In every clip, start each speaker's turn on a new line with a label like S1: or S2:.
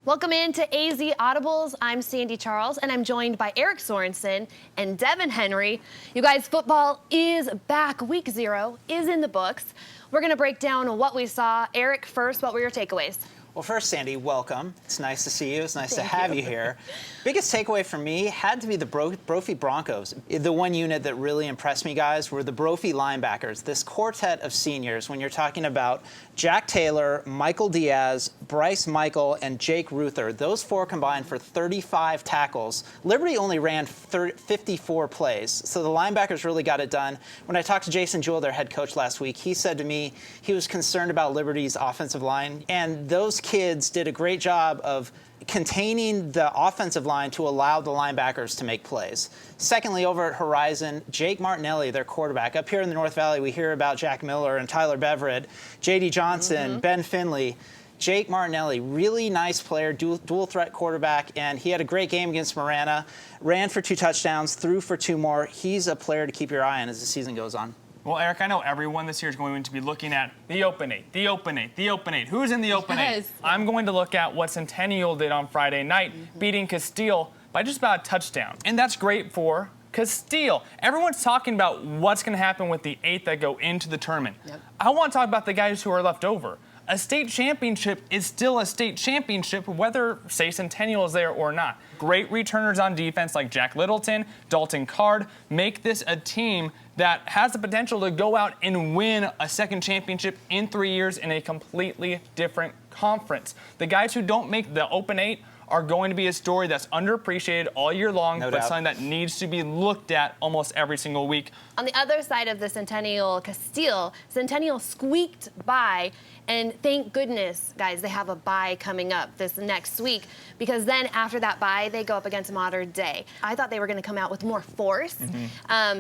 S1: Welcome into AZ Audibles. I'm Sandy Charles, and I'm joined by Eric Sorensen and Devin Henry. You guys, football is back. Week 0 is in the books. We're going to break down what we saw. Eric, first, what were your takeaways?
S2: Well, first, Sandy, welcome. It's nice to see you. It's nice to have you here. Biggest takeaway for me had to be the Brophy Broncos. The one unit that really impressed me, guys, were the Brophy linebackers. This quartet of seniors, when you're talking about Jack Taylor, Michael Diaz, Bryce Michael, and Jake Ruther, those four combined for 35 tackles. Liberty only ran 54 plays, so the linebackers really got it done. When I talked to Jason Jewell, their head coach, last week, he said to me he was concerned about Liberty's offensive line, and those kids did a great job of containing the offensive line to allow the linebackers to make plays. Secondly, over at Horizon, Jake Martinelli, their quarterback. Up here in the North Valley, we hear about Jack Miller and Tyler Beverett, J.D. Johnson, Ben Finley. Jake Martinelli, really nice player, dual threat quarterback, and he had a great game against Marana, ran for 2 touchdowns, threw for 2 more. He's a player to keep your eye on as the season goes on.
S3: Well, Eric, I know everyone this year is going to be looking at the Open 8, the Open 8, the Open 8. Who's in the Open 8? I'm going to look at what Centennial did on Friday night, beating Castile by just about a touchdown. And that's great for Castile. Everyone's talking about what's going to happen with the 8 that go into the tournament. I want to talk about the guys who are left over. A state championship is still a state championship, whether, say, Centennial is there or not. Great returners on defense like Jack Littleton, Dalton Card, make this a team that has the potential to go out and win a second championship in 3 years in a completely different conference. The guys who don't make the Open 8 are going to be a story that's underappreciated all year long, but something that needs to be looked at almost every single week.
S1: On the other side of the Centennial Castile, Centennial squeaked by, and thank goodness, guys, they have a bye coming up this next week, because then after that bye, they go up against Modern Day. I thought they were going to come out with more force,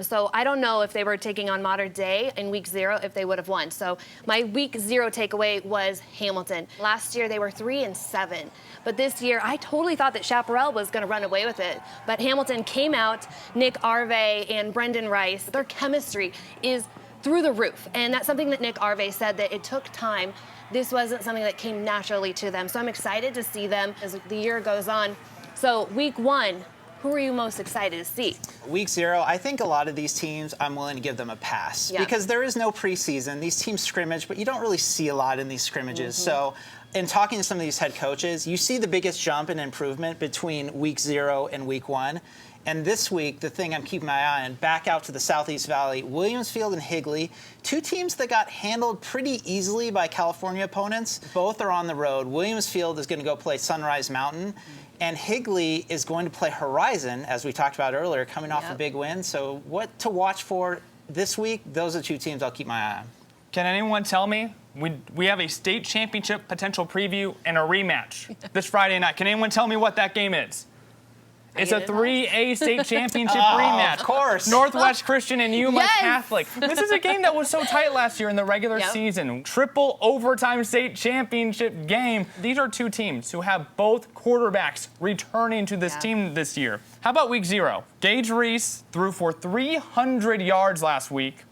S1: so I don't know if they were taking on Modern Day in week 0 if they would have won. So my week 0 takeaway was Hamilton. Last year they were 3-7, but this year I totally thought that Chaparral was going to run away with it, but Hamilton came out. Nick Arve and Brendan Rice, their chemistry is through the roof, and that's something that Nick Arve said, that it took time. This wasn't something that came naturally to them, so I'm excited to see them as the year goes on. So week 1, who are you most excited to see?
S2: Week 0, I think a lot of these teams, I'm willing to give them a pass because there is no preseason. These teams scrimmage, but you don't really see a lot in these scrimmages. So in talking to some of these head coaches, you see the biggest jump in improvement between week 0 and week 1. And this week, the thing I'm keeping my eye on, back out to the Southeast Valley, Williamsfield and Higley, 2 teams that got handled pretty easily by California opponents. Both are on the road. Williamsfield is going to go play Sunrise Mountain, and Higley is going to play Horizon, as we talked about earlier, coming off a big win. So what to watch for this week, those are 2 teams I'll keep my eye on.
S3: Can anyone tell me? We have a state championship potential preview and a rematch this Friday night. Can anyone tell me what that game is? It's a 3A state championship rematch.
S2: Of course.
S3: Northwest Christian and Yuma Catholic. This is a game that was so tight last year in the regular season. Triple overtime state championship game. These are 2 teams who have both quarterbacks returning to this team this year. How about week 0? Gage Reese threw for 300 yards last week.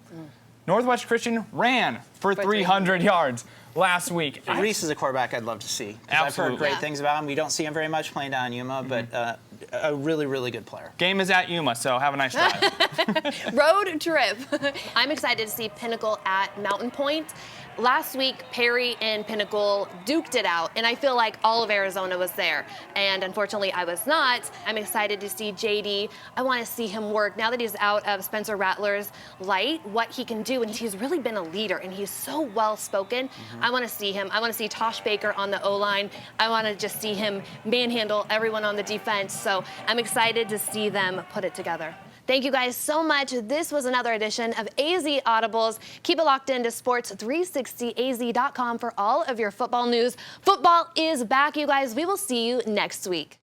S3: Northwest Christian ran for 300 yards last week.
S2: Reese is a quarterback I'd love to see. I've heard great things about him. We don't see him very much playing down in Yuma, but a really, really good player.
S3: Game is at Yuma, so have a nice drive.
S1: Road trip. I'm excited to see Pinnacle at Mountain Point. Last week, Perry and Pinnacle duked it out, and I feel like all of Arizona was there. And unfortunately, I was not. I'm excited to see JD. I want to see him work. Now that he's out of Spencer Rattler's light, what he can do, and he's really been a leader, and he's so well-spoken. I want to see him. I want to see Tosh Baker on the O-line. I want to just see him manhandle everyone on the defense. So I'm excited to see them put it together. Thank you guys so much. This was another edition of AZ Audibles. Keep it locked into sports360az.com for all of your football news. Football is back, you guys. We will see you next week.